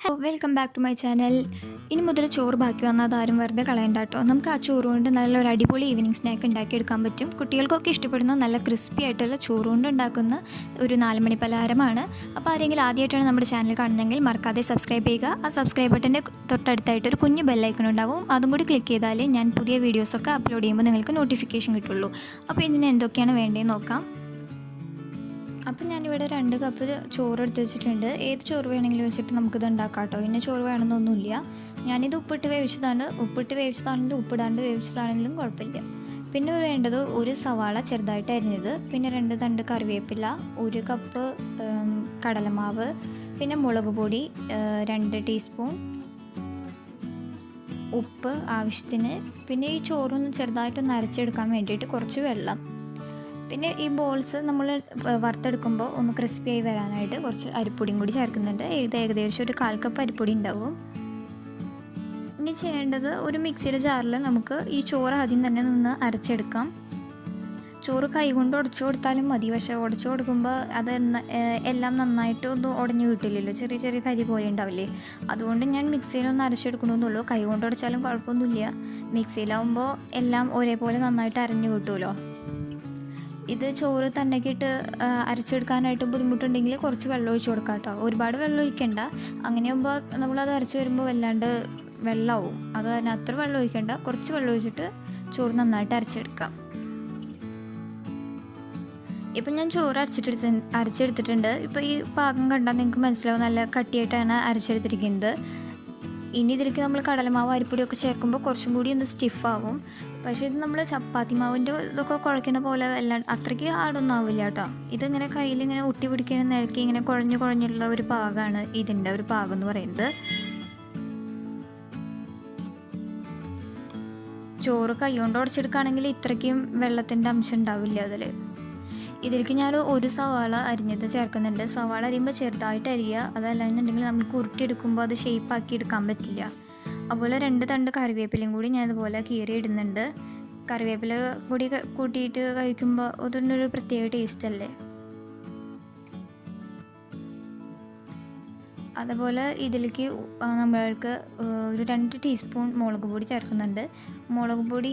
Hello welcome back to my channel. ഇനി മുതൽ ചോറ് ബാക്കി വന്നാൽ അതാരും വെറുതെ കളയണ്ട കേട്ടോ. നമുക്ക് ആ ചോറ് കൊണ്ട് നല്ലൊരു അടിപൊളി ഈവനിങ് സ്നാക്ക് ഉണ്ടാക്കിയെടുക്കാൻ പറ്റും. കുട്ടികൾക്കൊക്കെ ഇഷ്ടപ്പെടുന്ന നല്ല ക്രിസ്പി ആയിട്ടുള്ള ചോറ് കൊണ്ട് ഉണ്ടാക്കുന്ന ഒരു 4 മണി പലഹാരമാണ്. അപ്പോൾ ആരെങ്കിലും ആദ്യമായിട്ടാണ് നമ്മുടെ ചാനൽ കാണുന്നതെങ്കിൽ മറക്കാതെ സബ്സ്ക്രൈബ് ചെയ്യുക. ആ സബ്സ്ക്രൈബ് ബട്ടൻ്റെ തൊട്ടടുത്തായിട്ട് ഒരു കുഞ്ഞു ബെല്ലൈക്കൺ ഉണ്ടാവും. അതും കൂടി ക്ലിക്ക് ചെയ്താലേ ഞാൻ പുതിയ വീഡിയോസൊക്കെ അപ്ലോഡ് ചെയ്യുമ്പോൾ നിങ്ങൾക്ക് നോട്ടിഫിക്കേഷൻ കിട്ടുള്ളൂ. അപ്പോൾ ഇതിന് എന്തൊക്കെയാണ് വേണ്ടതെന്ന് നോക്കാം. അപ്പം ഞാനിവിടെ 2 കപ്പ് ചോറ് എടുത്ത് വെച്ചിട്ടുണ്ട്. ഏത് ചോറ് വേണമെങ്കിലും വെച്ചിട്ട് നമുക്കിത് ഉണ്ടാക്കാം കേട്ടോ. ഇന്ന ചോറ് വേണമെന്നൊന്നുമില്ല. ഞാനിത് ഉപ്പിട്ട് വേവിച്ചതാണെങ്കിലും ഉപ്പിടാണ്ട് വേവിച്ചതാണെങ്കിലും കുഴപ്പമില്ല. പിന്നെ വേണ്ടത് ഒരു സവാള ചെറുതായിട്ട് അരിഞ്ഞത്, പിന്നെ 2 തണ്ട് കറിവേപ്പില, 1 കപ്പ് കടലമാവ്, പിന്നെ മുളക് പൊടി 2 ടീസ്പൂൺ, ഉപ്പ് ആവശ്യത്തിന്, പിന്നെ ഈ ചോറൊന്ന് ചെറുതായിട്ടൊന്ന് അരച്ചെടുക്കാൻ വേണ്ടിയിട്ട് കുറച്ച് വെള്ളം. പിന്നെ ഈ ബോൾസ് നമ്മൾ വറുത്തെടുക്കുമ്പോൾ ഒന്ന് ക്രിസ്പി ആയി വരാനായിട്ട് കുറച്ച് അരിപ്പൊടിയും കൂടി ചേർക്കുന്നുണ്ട്. ഏകദേശം ഒരു 1/4 കപ്പ് അരിപ്പൊടി ഉണ്ടാവും. ഇനി ചെയ്യേണ്ടത് ഒരു മിക്സിയുടെ ജാറിൽ നമുക്ക് ഈ ചോറ് ആദ്യം തന്നെ നിന്ന് അരച്ചെടുക്കാം. ചോറ് കൈ കൊണ്ട് ഉടച്ചു കൊടുത്താലും മതി, പക്ഷേ ഉടച്ചു കൊടുക്കുമ്പോൾ അത് എല്ലാം നന്നായിട്ട് ഒന്നും ഉടഞ്ഞു കിട്ടില്ലല്ലോ, ചെറിയ ചെറിയ തരി പോലെ ഉണ്ടാവില്ലേ. അതുകൊണ്ട് ഞാൻ മിക്സിയിലൊന്ന് അരച്ചെടുക്കണമെന്നുള്ളൂ. കൈ കൊണ്ട് ഉടച്ചാലും കുഴപ്പമൊന്നുമില്ല. മിക്സിയിലാവുമ്പോൾ എല്ലാം ഒരേപോലെ നന്നായിട്ട് അരഞ്ഞു കിട്ടുമല്ലോ. ഇത് ചോറ് തന്നെക്കിട്ട് അരച്ചെടുക്കാനായിട്ട് ബുദ്ധിമുട്ടുണ്ടെങ്കിൽ കുറച്ച് വെള്ളം ഒഴിച്ച് കൊടുക്കാം കേട്ടോ. ഒരുപാട് വെള്ളം ഒഴിക്കണ്ട. അങ്ങനെയാകുമ്പോൾ നമ്മളത് അരച്ച് വരുമ്പോൾ വല്ലാണ്ട് വെള്ളമാവും. അത് തന്നെ അത്ര വെള്ളം ഒഴിക്കണ്ട. കുറച്ച് വെള്ളം ഒഴിച്ചിട്ട് ചോറ് നന്നായിട്ട് അരച്ചെടുക്കാം. ഇപ്പം ഞാൻ ചോറ് അരച്ചെടുത്തിട്ടുണ്ട്. ഇപ്പോൾ ഈ പാകം കണ്ടാൽ നിങ്ങൾക്ക് മനസ്സിലാവും, നല്ല കട്ടിയായിട്ടാണ് അരച്ചെടുത്തിരിക്കുന്നത്. ഇനി ഇതിലേക്ക് നമ്മൾ കടലമാവ് അരിപ്പൊടിയൊക്കെ ചേർക്കുമ്പോൾ കുറച്ചും കൂടി ഒന്ന് സ്റ്റിഫാവും. പക്ഷേ ഇത് നമ്മൾ ചപ്പാത്തി മാവിൻ്റെ ഇതൊക്കെ കുഴക്കണ പോലെ അത്രയ്ക്ക് ഹാർഡൊന്നും ആവില്ല കേട്ടോ. ഇതിങ്ങനെ കയ്യിലിങ്ങനെ ഒട്ടി പിടിക്കുന്ന നിലയ്ക്ക് ഇങ്ങനെ കുഴഞ്ഞുള്ള ഒരു പാകമാണ് ഇതിൻ്റെ ഒരു പാകം എന്ന് പറയുന്നത്. ചോറ് കൈ കൊണ്ട് ഉടച്ചെടുക്കുകയാണെങ്കിൽ ഇത്രയ്ക്കും വെള്ളത്തിൻ്റെ അംശം ഉണ്ടാവില്ല അതിൽ. ഇതിലേക്ക് ഞാൻ 1 സവാള അരിഞ്ഞത് ചേർക്കുന്നുണ്ട്. സവാള അരിയുമ്പോൾ ചെറുതായിട്ട് അരിയുക, അതല്ലാന്നുണ്ടെങ്കിൽ നമുക്ക് ഉരുട്ടിയെടുക്കുമ്പോൾ അത് ഷേപ്പാക്കി എടുക്കാൻ പറ്റില്ല. അതുപോലെ 2 തണ്ട് കറിവേപ്പിലയും കൂടി ഞാൻ ഇതുപോലെ കീറി ഇടുന്നുണ്ട്. കറിവേപ്പില കൂടി കൂട്ടിയിട്ട് കഴിക്കുമ്പോൾ അതിനൊരു പ്രത്യേക ടേസ്റ്റ് അല്ലേ. അതുപോലെ ഇതിലേക്ക് നമ്മൾക്ക് ഒരു 2 ടീസ്പൂൺ മുളക് പൊടി ചേർക്കുന്നുണ്ട്. മുളക് പൊടി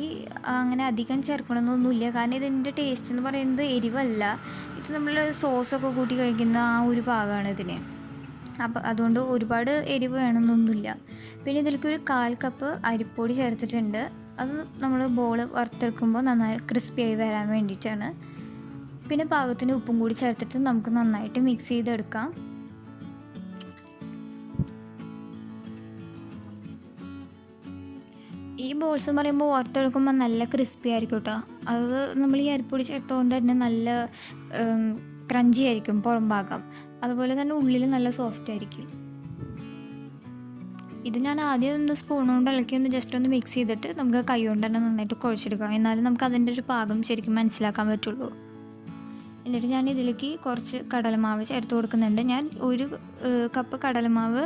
അങ്ങനെ അധികം ചേർക്കണമെന്നൊന്നുമില്ല, കാരണം ഇതിൻ്റെ ടേസ്റ്റ് എന്ന് പറയുന്നത് എരിവല്ല. ഇത് നമ്മൾ സോസൊക്കെ കൂട്ടി കഴിക്കുന്ന ആ ഒരു പാകമാണ് ഇതിന്. അപ്പോൾ അതുകൊണ്ട് ഒരുപാട് എരിവ് വേണമെന്നൊന്നുമില്ല. പിന്നെ ഇതിലേക്ക് ഒരു 1/4 കപ്പ് അരിപ്പൊടി ചേർത്തിട്ടുണ്ട്. അത് നമ്മൾ ബോൾ വറുത്തെടുക്കുമ്പോൾ നന്നായി ക്രിസ്പിയായി വരാൻ വേണ്ടിയിട്ടാണ്. പിന്നെ പാകത്തിന് ഉപ്പും കൂടി ചേർത്തിട്ട് നമുക്ക് നന്നായിട്ട് മിക്സ് ചെയ്തെടുക്കാം. ഈ ബോൾസ് എന്ന് പറയുമ്പോൾ വറുത്തെടുക്കുമ്പോൾ നല്ല ക്രിസ്പി ആയിരിക്കും കേട്ടോ. അത് നമ്മൾ ഈ അരിപ്പൊടി ചേർത്തുകൊണ്ട് തന്നെ നല്ല ക്രഞ്ചി ആയിരിക്കും പുറം ഭാഗം. അതുപോലെ തന്നെ ഉള്ളിൽ നല്ല സോഫ്റ്റ് ആയിരിക്കും. ഇത് ഞാൻ ആദ്യം ഒന്ന് സ്പൂൺ കൊണ്ട് ഇളക്കി ജസ്റ്റ് ഒന്ന് മിക്സ് ചെയ്തിട്ട് നമുക്ക് കൈ കൊണ്ട് തന്നെ നന്നായിട്ട് കുഴച്ചെടുക്കാം. എന്നാലും നമുക്ക് അതിൻ്റെ ഒരു പാകം ശരിക്കും മനസ്സിലാക്കാൻ പറ്റുള്ളൂ. എന്നിട്ട് ഞാൻ ഇതിലേക്ക് കുറച്ച് കടലമാവ് ചേർത്ത് കൊടുക്കുന്നുണ്ട്. ഞാൻ 1 കപ്പ് കടലമാവ്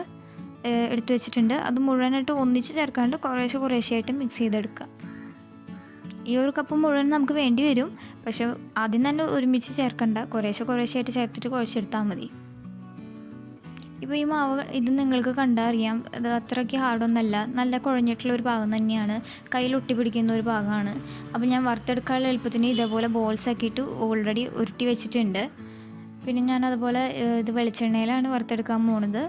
എടുത്തു വെച്ചിട്ടുണ്ട്. അത് മുഴുവനായിട്ട് ഒന്നിച്ച് ചേർക്കാണ്ട് കുറേശ്ശെയായിട്ട് മിക്സ് ചെയ്തെടുക്കുക. ഈ 1 കപ്പ് മുഴുവൻ നമുക്ക് വേണ്ടി വരും, പക്ഷെ ആദ്യം തന്നെ ഒരുമിച്ച് ചേർക്കണ്ട. കുറേശ്ശെയായിട്ട് ചേർത്തിട്ട് കുഴച്ചെടുത്താൽ മതി. ഇപ്പോൾ ഈ മാവ് ഇത് നിങ്ങൾക്ക് കണ്ടറിയാം, അത് അത്രയ്ക്ക് ഹാർഡൊന്നല്ല, നല്ല കുഴഞ്ഞിട്ടുള്ള ഒരു ഭാഗം തന്നെയാണ്, കയ്യിൽ ഒട്ടി പിടിക്കുന്ന ഒരു ഭാഗമാണ്. അപ്പോൾ ഞാൻ വറുത്തെടുക്കാനുള്ള എളുപ്പത്തിന് ഇതേപോലെ ബോൾസ് ആക്കിയിട്ട് ഓൾറെഡി ഉരുട്ടി വെച്ചിട്ടുണ്ട്. പിന്നെ ഞാൻ അതുപോലെ ഇത് വെളിച്ചെണ്ണയിലാണ് വറുത്തെടുക്കാൻ പോകുന്നത്.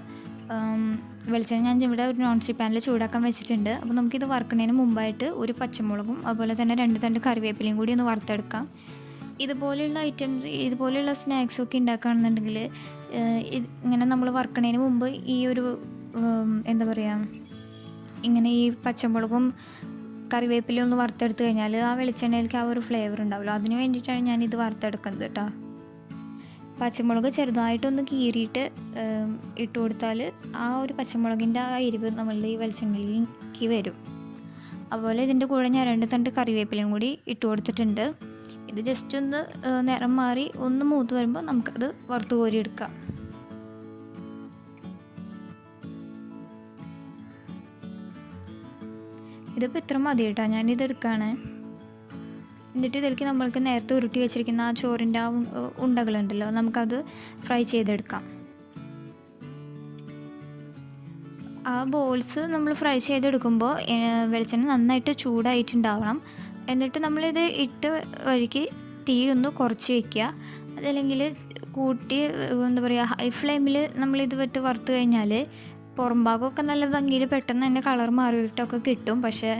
വെളിച്ചെണ്ണ ഞാൻ ഇവിടെ ഒരു നോൺ സ്റ്റിക്ക് പാനിൽ ചൂടാക്കാൻ വെച്ചിട്ടുണ്ട്. അപ്പോൾ നമുക്കിത് വറുക്കുന്നതിന് മുമ്പായിട്ട് ഒരു പച്ചമുളകും അതുപോലെ തന്നെ 2 തണ്ട് കറിവേപ്പിലയും കൂടി ഒന്ന് വറുത്തെടുക്കാം. ഇതുപോലെയുള്ള സ്നാക്സൊക്കെ ഉണ്ടാക്കുകയാണെന്നുണ്ടെങ്കിൽ ഇങ്ങനെ നമ്മൾ വറുക്കുന്നതിന് മുമ്പ് ഈ ഒരു എന്താ പറയുക, ഇങ്ങനെ ഈ പച്ചമുളകും കറിവേപ്പിലയും ഒന്ന് വറുത്തെടുത്ത് കഴിഞ്ഞാൽ ആ വെളിച്ചെണ്ണയിലേക്ക് ആ ഒരു ഫ്ലേവർ ഉണ്ടാവുമല്ലോ, അതിന് വേണ്ടിയിട്ടാണ് ഞാനിത് വറുത്തെടുക്കുന്നത് കേട്ടോ. പച്ചമുളക് ചെറുതായിട്ടൊന്ന് കീറിയിട്ട് ഇട്ട് കൊടുത്താൽ ആ ഒരു പച്ചമുളകിൻ്റെ ആ എരിവ് നമ്മളുടെ ഈ വെളിച്ചെണ്ണയിലേക്ക് വരും. അതുപോലെ ഇതിൻ്റെ കൂടെ ഞാൻ 2 തണ്ട് കറിവേപ്പിലയും കൂടി ഇട്ട് കൊടുത്തിട്ടുണ്ട്. ഇത് ജസ്റ്റ് ഒന്ന് നിറം മാറി ഒന്ന് മൂത്ത് വരുമ്പോൾ നമുക്കത് വറുത്ത് കോരി എടുക്കാം. ഇതിപ്പോൾ ഇത്ര മതി കേട്ടോ, ഞാനിത് എടുക്കുകയാണ്. എന്നിട്ട് ഇതിലേക്ക് നമ്മൾക്ക് നേരത്തെ ഉരുട്ടി വെച്ചിരിക്കുന്ന ആ ചോറിൻ്റെ ആ ഉണ്ടകളുണ്ടല്ലോ, നമുക്കത് ഫ്രൈ ചെയ്തെടുക്കാം. ആ ബോൾസ് നമ്മൾ ഫ്രൈ ചെയ്തെടുക്കുമ്പോൾ വെളിച്ചെണ്ണ നന്നായിട്ട് ചൂടായിട്ടുണ്ടാവണം. എന്നിട്ട് നമ്മളിത് ഇട്ട് വഴിക്ക് തീ ഒന്ന് കുറച്ച് വയ്ക്കുക. അതല്ലെങ്കിൽ കൂട്ടി എന്താ പറയുക, ഹൈ ഫ്ലെയിമിൽ നമ്മളിത് വിട്ട് വറുത്ത് കഴിഞ്ഞാൽ പുറം ഭാഗമൊക്കെ നല്ല ഭംഗിയിൽ പെട്ടെന്ന് തന്നെ കളർ മാറിയിട്ടൊക്കെ കിട്ടും. പക്ഷേ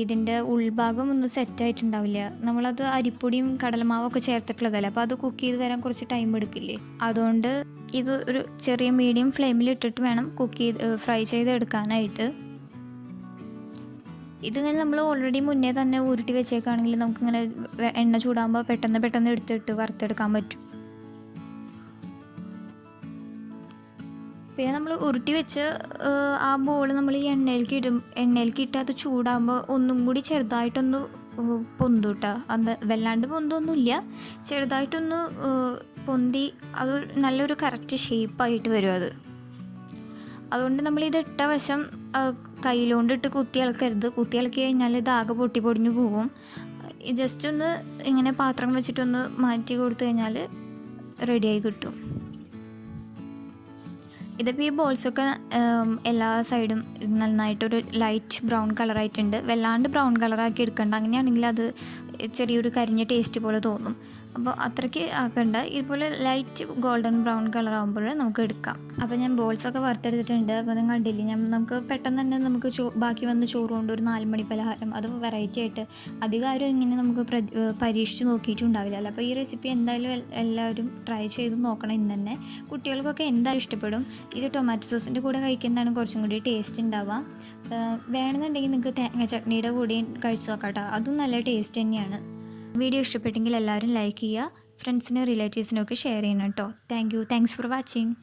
ഇതിൻ്റെ ഉൾഭാഗം ഒന്നും സെറ്റായിട്ടുണ്ടാവില്ല. നമ്മളത് അരിപ്പൊടിയും കടലമാവൊക്കെ ചേർത്തിട്ടുള്ളതല്ലേ, അപ്പോൾ അത് കുക്ക് ചെയ്ത് വരാൻ കുറച്ച് ടൈം എടുക്കില്ലേ. അതുകൊണ്ട് ഇത് ഒരു ചെറിയ മീഡിയം ഫ്ലെയിമിൽ ഇട്ടിട്ട് വേണം ഫ്രൈ ചെയ്തെടുക്കാനായിട്ട്. ഇതിങ്ങനെ നമ്മൾ ഓൾറെഡി മുന്നേ തന്നെ ഉരുട്ടി വെച്ചേക്കാണെങ്കിൽ നമുക്കിങ്ങനെ എണ്ണ ചൂടാകുമ്പോൾ പെട്ടെന്ന് എടുത്തിട്ട് വറുത്തെടുക്കാൻ പറ്റും. പിന്നെ നമ്മൾ ഉരുട്ടി വെച്ച് ആ ബോൾ നമ്മൾ ഈ എണ്ണയിലേക്ക് ഇട്ട് അത് ചൂടാകുമ്പോൾ ഒന്നും കൂടി ചെറുതായിട്ടൊന്ന് പൊന്തൂട്ട. അത് വല്ലാണ്ട് പൊന്തൊന്നുമില്ല, ചെറുതായിട്ടൊന്ന് പൊന്തി അത് നല്ലൊരു കറക്റ്റ് ഷേപ്പായിട്ട് വരും അത്. അതുകൊണ്ട് നമ്മളിത് ഇട്ട വശം കയ്യിലോണ്ടിട്ട് കുത്തി ഇളക്കരുത്. കുത്തി ഇളക്കി കഴിഞ്ഞാൽ ഇത് ആകെ പൊടിഞ്ഞു പോവും. ജസ്റ്റ് ഒന്ന് ഇങ്ങനെ പാത്രം വെച്ചിട്ടൊന്ന് മാറ്റി കൊടുത്തു കഴിഞ്ഞാൽ റെഡിയായി കിട്ടും. ഇതിപ്പോൾ ഈ ബോൾസൊക്കെ എല്ലാ സൈഡും നന്നായിട്ടൊരു ലൈറ്റ് ബ്രൗൺ കളറായിട്ടുണ്ട്. വല്ലാണ്ട് ബ്രൗൺ കളറാക്കി എടുക്കണ്ട, അങ്ങനെയാണെങ്കിൽ അത് ചെറിയൊരു കരിഞ്ഞ ടേസ്റ്റ് പോലെ തോന്നും. അപ്പോൾ അത്രയ്ക്ക് ആക്കണ്ട. ഇതുപോലെ ലൈറ്റ് ഗോൾഡൻ ബ്രൗൺ കളർ ആകുമ്പോൾ നമുക്ക് എടുക്കാം. അപ്പോൾ ഞാൻ ബോൾസൊക്കെ വറുത്തെടുത്തിട്ടുണ്ട്. അപ്പോൾ നിങ്ങൾ കണ്ടില്ലേ, നമുക്ക് പെട്ടെന്ന് തന്നെ നമുക്ക് ബാക്കി വന്ന് ചോറ് കൊണ്ട് ഒരു 4 മണി പലഹാരം, അത് വെറൈറ്റി ആയിട്ട് അധികം ഇങ്ങനെ നമുക്ക് പരീക്ഷിച്ച് നോക്കിയിട്ടുണ്ടാവില്ല. അപ്പോൾ ഈ റെസിപ്പി എന്തായാലും എല്ലാവരും ട്രൈ ചെയ്ത് നോക്കണം ഇന്ന് തന്നെ. കുട്ടികൾക്കൊക്കെ എന്തായാലും ഇഷ്ടപ്പെടും. ഇത് ടൊമാറ്റോ സോസിൻ്റെ കൂടെ കഴിക്കുന്നതാണ് കുറച്ചും കൂടി ടേസ്റ്റ് ഉണ്ടാവുക. വേണമെന്നുണ്ടെങ്കിൽ നിങ്ങൾക്ക് തേങ്ങ ചട്നിയുടെ കൂടെയും കഴിച്ചു നോക്കാം കേട്ടോ, അതും നല്ല ടേസ്റ്റ് തന്നെയാണ്. വീഡിയോ ഇഷ്ടപ്പെട്ടെങ്കിൽ എല്ലാവരും ലൈക്ക് ചെയ്യുക, ഫ്രണ്ട്സിനും റിലേറ്റീവ്സിനും ഒക്കെ ഷെയർ ചെയ്യണം കേട്ടോ. Thanks for watching.